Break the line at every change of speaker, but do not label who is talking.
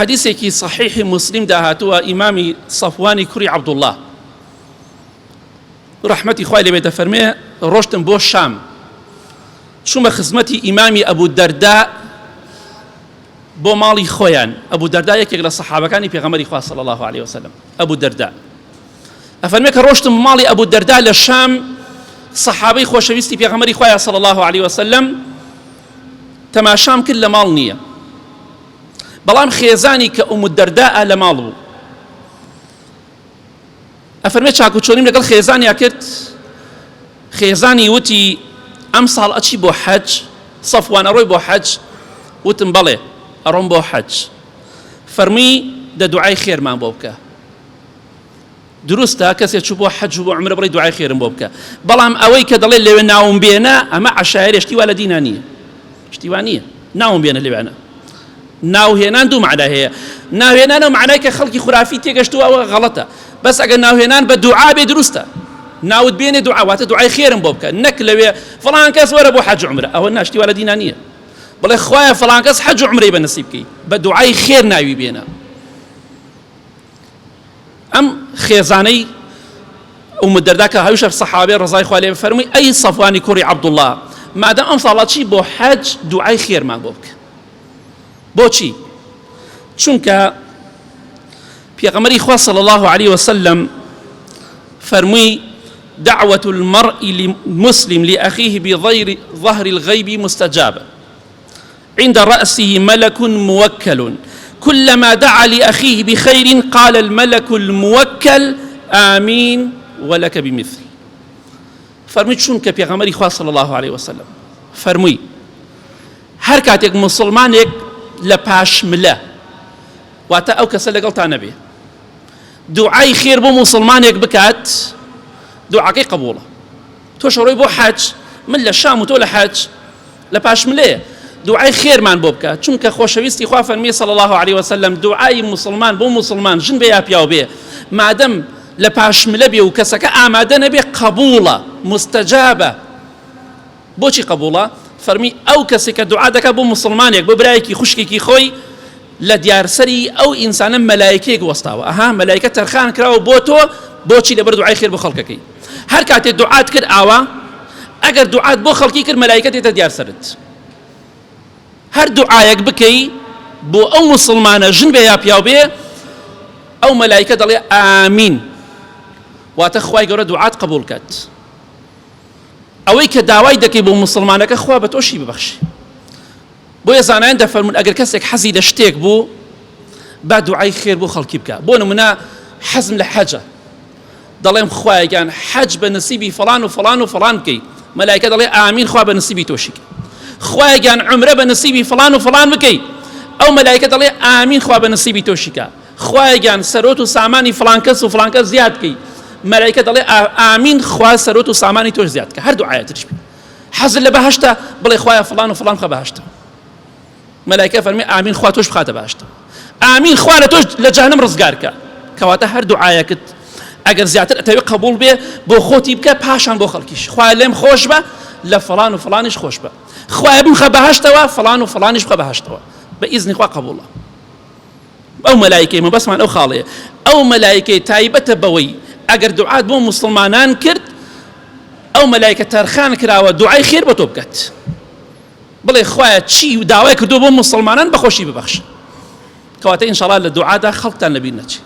حديثك صحيح مسلم داهاتوا إمامي صفواني كري عبد الله رحمتي خوالي بيت فرميه روشتم بو الشام شوم خزمتي إمامي أبو الدرداء بو مالي خويان أبو الدرداء يكيق للصحابة كان بيغمري خواه صلى الله عليه وسلم أبو الدرداء أفرميك روشتم مالي أبو الدرداء للشام صحابي خوشويستي بيغمري خواه صلى الله عليه وسلم تماشام كل مال نية بلام خيزاني كأم الدرداء لمالو أفرميت شاكو تشونيم لقل خيزاني أكرت خيزاني وتي أمصال أتشي بو حج صفوان أروي بو حج وتنبلي أروم بو حج فرمي دا دعاي خير ما بوبكا دروستا كسي تشوفو حج وبو عمره بري دعاي خير بوبكا بلام أوي كدلي اللي ناوم بينا أما عشاير اشتي ولا دينانية اشتيوانية ناوم بينا اللي بعنا ناو هێنان دوو معنى هەیە ناوهێنانەوە معنای کە خەڵکی خورافی تێگەشتووە ئەوە غەڵەتە بەس ئەگەر ناوهێنان بە دوعا بێ دروستە ناوت بێنێ دوعا واتە دوعای خێرم بۆ بکە نەک لەوێ فڵان کەس وەرە بۆ حەج و عومرە ئەوە ناشتی وەرە دینان نییە بڵێ خوایە فڵان کەس حەج و عومرەی بەنسیب بکەی بە دوعای خێر ناوی بێنە ئەم خێزانەی ئوم الدەرداء کە هەمیشە سەحابەی ڕەزای خوا لێ فەرمووی ئەی سەفوانی کوڕی عەبدوڵڵاه مادام ئەم ساڵە چی بۆ حەج دوعای خێرمان بۆ بکە بۆچی چونکە پێغەمبەری خوا صلى الله عليه وسلم فرمووی دعوة المرء المسلم لأخيه بغير ظهر الغيب مستجابة عند رأسه ملك موكل كلما دعا لأخيه بخير قال الملك الموكل آمين ولك بمثل فرمووی چونکە پێغەمبەری خوا صلى الله عليه وسلم فرمووی هەر کاتێک مسلمانێک لە پاشملە واتە ئەو کەسە لەگەڵتا نەبێ دوعای خێر بۆ مسلمانێک بکات دوعاکەی قبوڵە تۆ شەڕۆی بۆ حەج من لە شام و تۆ لە حەج لە پاشملەیە دوعای خێرمان بۆ بکات چونکە خۆشەویستی خوا فەرمیێ صلی الله عليه وسلم دوعای مسلمان بۆ مسلمان ژن بێ یا پیاو بێ مادەم لە پاشملە بێ و کەسەکە ئامادە نەبێ قبوڵە مستەجابە بۆچی قبوڵە فەرمی ئەو کەسێک کە دوعا دەکات بۆ مسلمانێک بۆ برایەکی خوشکێکی خۆی لە دیارسەری ئەو ئینسانە مەلایکەیەک وەستاوە ئەها مەلایکە تەرخان کراوە بۆ تۆ بۆچی لەبەر دوعای خێر بۆ خەڵکەکەی هەر کاتێک دوعات کرد ئاوا ئەگەر دوعات بۆ خەڵکی کرد مەلایکە دێتە دیارسەرت هەر دوعایەک بکەی بۆ ئەو مسلمانە ژن بێ یا پیاو بێ ئەو مەلایکە دەڵێ ئامین واتە خوای گەورە دوعات قبول کات ئەوەی کە داوای دەکەی بۆ مسلمانەکە خوا بە تۆشی ببەخشی بۆیە زانایان دەفەرمون ئەگەر کەسێک حەزی لە شتێک بوو با دوعای خێر بۆ خەڵکی بکە بۆ نمونە حەزم لە حەجە دەڵێم خوایەگیان حەج بە نسیبی فڵان و فڵان و فڵان بکەی مەلایکە دەڵێ ئامین خوا بە نسیبی تۆشی کە خوایەگیان عومرە بە نسیبی فڵان و فڵان بکەی ئەو مەلایکە دەڵێ ئامین خوا بە نسیبی تۆشی کە خوایەگیان سەرۆت و سامانی فڵان کەس و فڵان کەس زیاد بکەی مەلایکە دەڵێ ئامین خوا سەرۆت و سامانی تۆش زیاد کە هەر دوعایەتش بێ حەزت لە بەهەشتە بڵێ خوایە فڵان و فڵان خە بەهەشتە مەلایکە فەرمی ئامین خوا تۆش بخاتە بەهەشتە ئامین خوا لە تۆش لە جەهەنەم ڕزگار کە کەواتە هەر دوعایەکت ئەگەر زیاتر ئەتەوێت قبول بێ بۆ خۆتی بکە پاشان بۆ خەڵکیش خوایە لێم خۆش بە لە فڵان و فڵانیش خۆش بە خوایە بمخە بەهەشتەوە فڵان و فڵانیش بخە بەهەشتەوە بە ئیزنی خوا قبوڵە ئەو مەلایکەی مەبەسمان ئەو خاڵەیە ئەو مەلایکەی تایبەتە بەوەی ئەگەر دوعات بۆ مسلمانان کرد ئەو مەلایکە تەرخان کراوە دوعای خێر بۆ تۆ بکات بڵێ خوایە چی داوای کردو بۆ مسلمانان بەخۆشی ببەخشە کەواتە ئینشاءالله لە دوعادا خەڵکتان لەبیر نەچێت